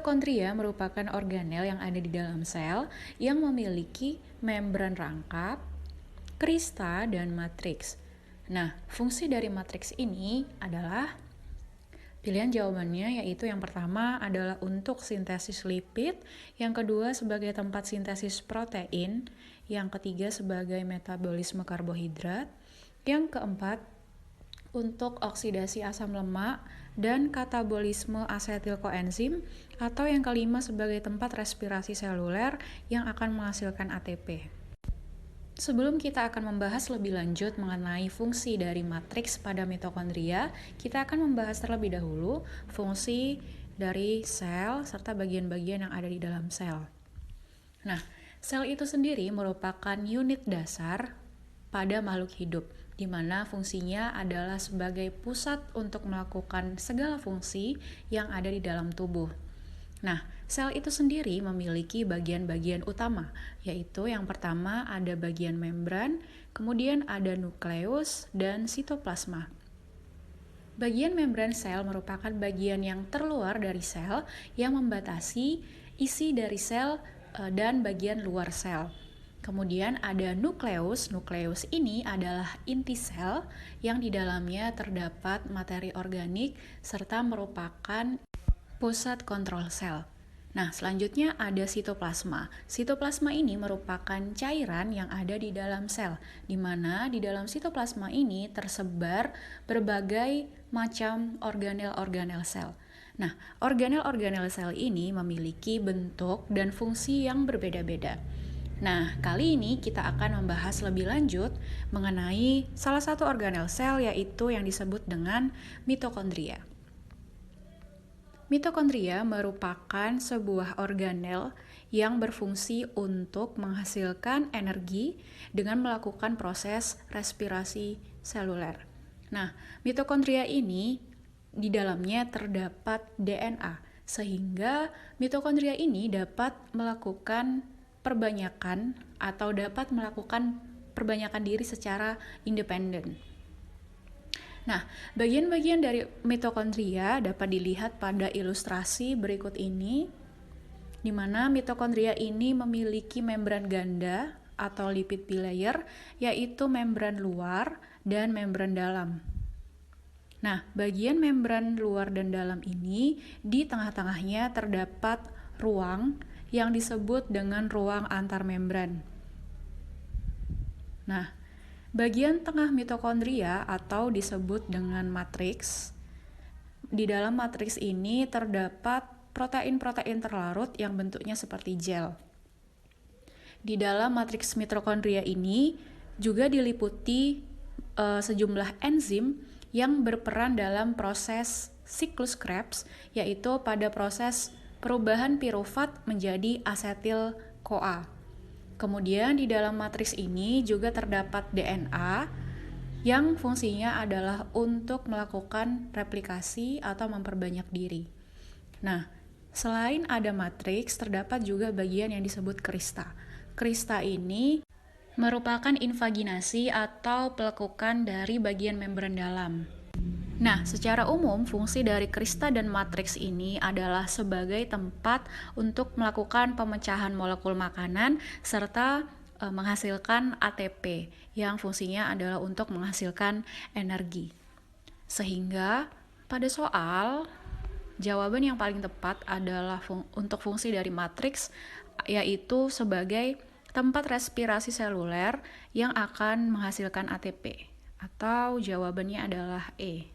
Mitokondria merupakan organel yang ada di dalam sel yang memiliki membran rangkap, krista, dan matriks. Nah, fungsi dari matriks ini adalah pilihan jawabannya, yaitu yang pertama adalah untuk sintesis lipid, yang kedua sebagai tempat sintesis protein, yang ketiga sebagai metabolisme karbohidrat, yang keempat untuk oksidasi asam lemak dan katabolisme asetil koenzim, atau yang kelima sebagai tempat respirasi seluler yang akan menghasilkan ATP. Sebelum kita akan membahas lebih lanjut mengenai fungsi dari matriks pada mitokondria, kita akan membahas terlebih dahulu fungsi dari sel serta bagian-bagian yang ada di dalam sel. Nah, sel itu sendiri merupakan unit dasar pada makhluk hidup, di mana fungsinya adalah sebagai pusat untuk melakukan segala fungsi yang ada di dalam tubuh. Nah, sel itu sendiri memiliki bagian-bagian utama, yaitu yang pertama ada bagian membran, kemudian ada nukleus, dan sitoplasma. Bagian membran sel merupakan bagian yang terluar dari sel yang membatasi isi dari sel dan bagian luar sel. Kemudian ada nukleus. Nukleus ini adalah inti sel yang di dalamnya terdapat materi organik serta merupakan pusat kontrol sel. Nah, selanjutnya ada sitoplasma. Sitoplasma ini merupakan cairan yang ada di dalam sel, di mana di dalam sitoplasma ini tersebar berbagai macam organel-organel sel. Nah, organel-organel sel ini memiliki bentuk dan fungsi yang berbeda-beda. Nah, kali ini kita akan membahas lebih lanjut mengenai salah satu organel sel, yaitu yang disebut dengan mitokondria. Mitokondria merupakan sebuah organel yang berfungsi untuk menghasilkan energi dengan melakukan proses respirasi seluler. Nah, mitokondria ini di dalamnya terdapat DNA, sehingga mitokondria ini dapat melakukan perbanyakan atau dapat melakukan perbanyakan diri secara independen. Nah, bagian-bagian dari mitokondria dapat dilihat pada ilustrasi berikut ini, di mana mitokondria ini memiliki membran ganda atau lipid bilayer, yaitu membran luar dan membran dalam. Nah, bagian membran luar dan dalam ini, di tengah-tengahnya terdapat ruang yang disebut dengan ruang antar membran. Nah, bagian tengah mitokondria atau disebut dengan matriks. Di dalam matriks ini terdapat protein-protein terlarut yang bentuknya seperti gel. Di dalam matriks mitokondria ini juga diliputi sejumlah enzim yang berperan dalam proses siklus Krebs, yaitu pada proses perubahan pirufat menjadi asetil-CoA. Kemudian di dalam matriks ini juga terdapat DNA yang fungsinya adalah untuk melakukan replikasi atau memperbanyak diri. Nah, selain ada matriks, terdapat juga bagian yang disebut krista. Krista ini merupakan invaginasi atau pelekukan dari bagian membran dalam. Nah, secara umum fungsi dari krista dan matriks ini adalah sebagai tempat untuk melakukan pemecahan molekul makanan serta menghasilkan ATP yang fungsinya adalah untuk menghasilkan energi. Sehingga pada soal jawaban yang paling tepat adalah untuk fungsi dari matriks, yaitu sebagai tempat respirasi seluler yang akan menghasilkan ATP, atau jawabannya adalah E.